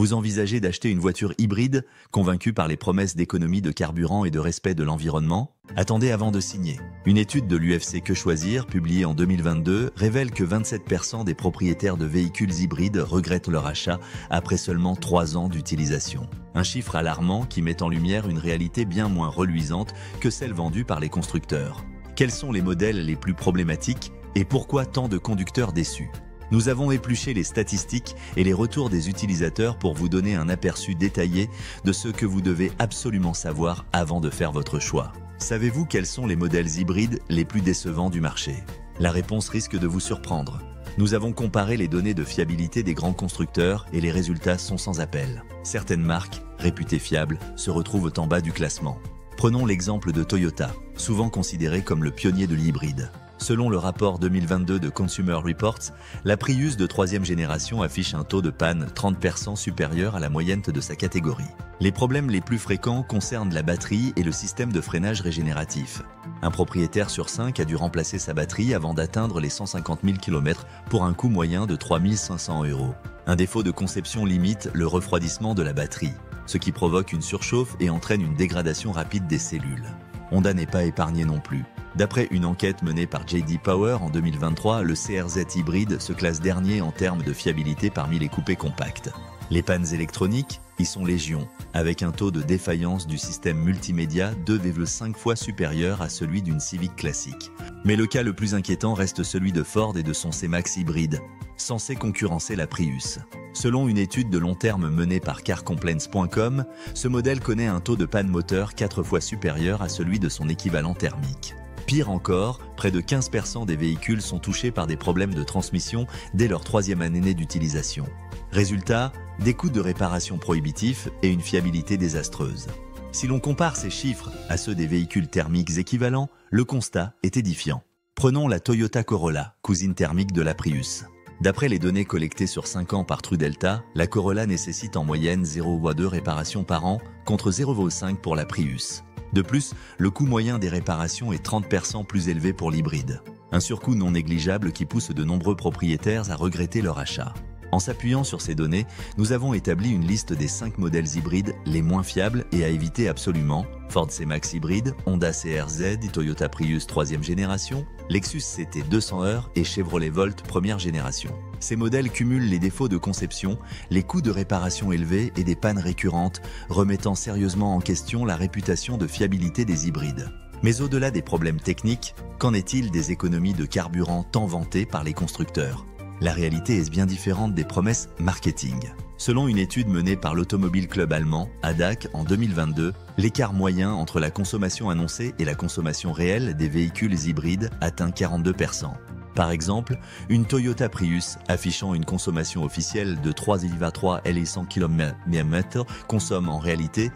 Vous envisagez d'acheter une voiture hybride, convaincu par les promesses d'économie de carburant et de respect de l'environnement? Attendez avant de signer. Une étude de l'UFC Que Choisir, publiée en 2022, révèle que 27% des propriétaires de véhicules hybrides regrettent leur achat après seulement 3 ans d'utilisation. Un chiffre alarmant qui met en lumière une réalité bien moins reluisante que celle vendue par les constructeurs. Quels sont les modèles les plus problématiques et pourquoi tant de conducteurs déçus? Nous avons épluché les statistiques et les retours des utilisateurs pour vous donner un aperçu détaillé de ce que vous devez absolument savoir avant de faire votre choix. Savez-vous quels sont les modèles hybrides les plus décevants du marché? La réponse risque de vous surprendre. Nous avons comparé les données de fiabilité des grands constructeurs et les résultats sont sans appel. Certaines marques, réputées fiables, se retrouvent en bas du classement. Prenons l'exemple de Toyota, souvent considéré comme le pionnier de l'hybride. Selon le rapport 2022 de Consumer Reports, la Prius de 3e génération affiche un taux de panne 30% supérieur à la moyenne de sa catégorie. Les problèmes les plus fréquents concernent la batterie et le système de freinage régénératif. Un propriétaire sur 5 a dû remplacer sa batterie avant d'atteindre les 150 000 km pour un coût moyen de 3 500 €. Un défaut de conception limite le refroidissement de la batterie, ce qui provoque une surchauffe et entraîne une dégradation rapide des cellules. Honda n'est pas épargné non plus. D'après une enquête menée par J.D. Power en 2023, le CRZ hybride se classe dernier en termes de fiabilité parmi les coupés compacts. Les pannes électroniques y sont légion, avec un taux de défaillance du système multimédia 2,5 fois supérieur à celui d'une Civic classique. Mais le cas le plus inquiétant reste celui de Ford et de son C-Max hybride, censé concurrencer la Prius. Selon une étude de long terme menée par carcomplaints.com, ce modèle connaît un taux de panne moteur 4 fois supérieur à celui de son équivalent thermique. Pire encore, près de 15% des véhicules sont touchés par des problèmes de transmission dès leur 3e année d'utilisation. Résultat, des coûts de réparation prohibitifs et une fiabilité désastreuse. Si l'on compare ces chiffres à ceux des véhicules thermiques équivalents, le constat est édifiant. Prenons la Toyota Corolla, cousine thermique de la Prius. D'après les données collectées sur 5 ans par TrueDelta, la Corolla nécessite en moyenne 0,2 réparations par an contre 0,5 pour la Prius. De plus, le coût moyen des réparations est 30% plus élevé pour l'hybride. Un surcoût non négligeable qui pousse de nombreux propriétaires à regretter leur achat. En s'appuyant sur ces données, nous avons établi une liste des 5 modèles hybrides les moins fiables et à éviter absolument: Ford C-Max hybride, Honda CRZ, Toyota Prius 3e génération, Lexus CT 200R et Chevrolet Volt 1re génération. Ces modèles cumulent les défauts de conception, les coûts de réparation élevés et des pannes récurrentes, remettant sérieusement en question la réputation de fiabilité des hybrides. Mais au-delà des problèmes techniques, qu'en est-il des économies de carburant tant vantées par les constructeurs? La réalité est bien différente des promesses marketing. Selon une étude menée par l'automobile club allemand, ADAC, en 2022, l'écart moyen entre la consommation annoncée et la consommation réelle des véhicules hybrides atteint 42%. Par exemple, une Toyota Prius affichant une consommation officielle de 3,3 les 100 km consomme en réalité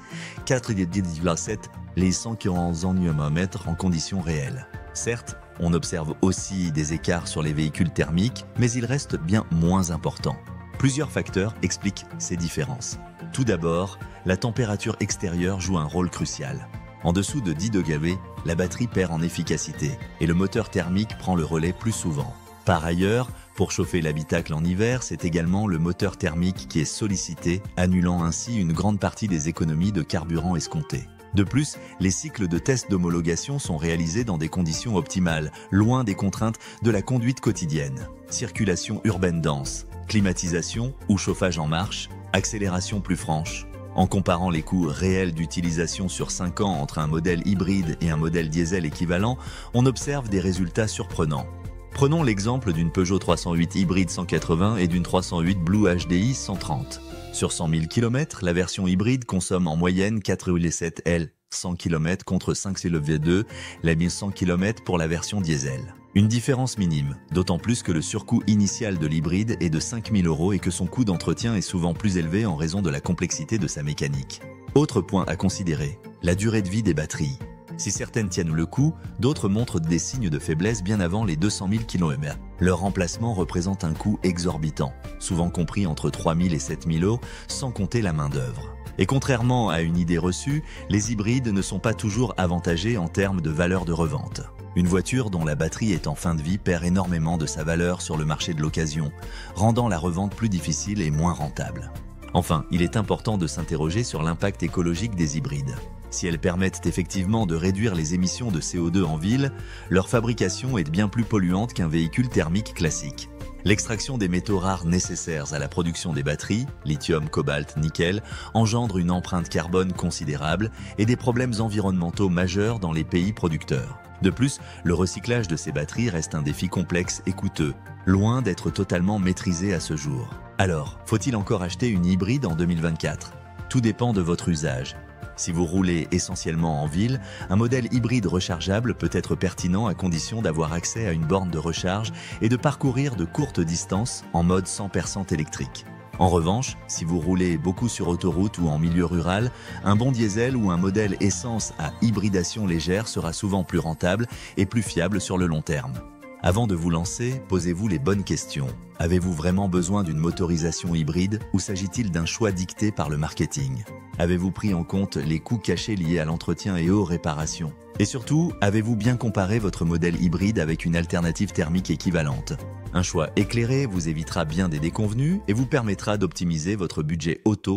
4,7 les 100 km en conditions réelles. Certes, on observe aussi des écarts sur les véhicules thermiques, mais ils restent bien moins importants. Plusieurs facteurs expliquent ces différences. Tout d'abord, la température extérieure joue un rôle crucial. En dessous de 10 degrés, la batterie perd en efficacité et le moteur thermique prend le relais plus souvent. Par ailleurs, pour chauffer l'habitacle en hiver, c'est également le moteur thermique qui est sollicité, annulant ainsi une grande partie des économies de carburant escomptées. De plus, les cycles de tests d'homologation sont réalisés dans des conditions optimales, loin des contraintes de la conduite quotidienne. Circulation urbaine dense, climatisation ou chauffage en marche, accélération plus franche. En comparant les coûts réels d'utilisation sur 5 ans entre un modèle hybride et un modèle diesel équivalent, on observe des résultats surprenants. Prenons l'exemple d'une Peugeot 308 hybride 180 et d'une 308 Blue HDI 130. Sur 100 000 km, la version hybride consomme en moyenne 4,7 L 100 km contre 5,2 la 1100 km pour la version diesel. Une différence minime, d'autant plus que le surcoût initial de l'hybride est de 5 000 € et que son coût d'entretien est souvent plus élevé en raison de la complexité de sa mécanique. Autre point à considérer, la durée de vie des batteries. Si certaines tiennent le coup, d'autres montrent des signes de faiblesse bien avant les 200 000 km. Leur remplacement représente un coût exorbitant, souvent compris entre 3 000 et 7 000 €, sans compter la main-d'œuvre. Et contrairement à une idée reçue, les hybrides ne sont pas toujours avantagés en termes de valeur de revente. Une voiture dont la batterie est en fin de vie perd énormément de sa valeur sur le marché de l'occasion, rendant la revente plus difficile et moins rentable. Enfin, il est important de s'interroger sur l'impact écologique des hybrides. Si elles permettent effectivement de réduire les émissions de CO2 en ville, leur fabrication est bien plus polluante qu'un véhicule thermique classique. L'extraction des métaux rares nécessaires à la production des batteries, lithium, cobalt, nickel, engendre une empreinte carbone considérable et des problèmes environnementaux majeurs dans les pays producteurs. De plus, le recyclage de ces batteries reste un défi complexe et coûteux, loin d'être totalement maîtrisé à ce jour. Alors, faut-il encore acheter une hybride en 2024 ? Tout dépend de votre usage. Si vous roulez essentiellement en ville, un modèle hybride rechargeable peut être pertinent à condition d'avoir accès à une borne de recharge et de parcourir de courtes distances en mode 100% électrique. En revanche, si vous roulez beaucoup sur autoroute ou en milieu rural, un bon diesel ou un modèle essence à hybridation légère sera souvent plus rentable et plus fiable sur le long terme. Avant de vous lancer, posez-vous les bonnes questions. Avez-vous vraiment besoin d'une motorisation hybride ou s'agit-il d'un choix dicté par le marketing ? Avez-vous pris en compte les coûts cachés liés à l'entretien et aux réparations ? Et surtout, avez-vous bien comparé votre modèle hybride avec une alternative thermique équivalente ? Un choix éclairé vous évitera bien des déconvenues et vous permettra d'optimiser votre budget auto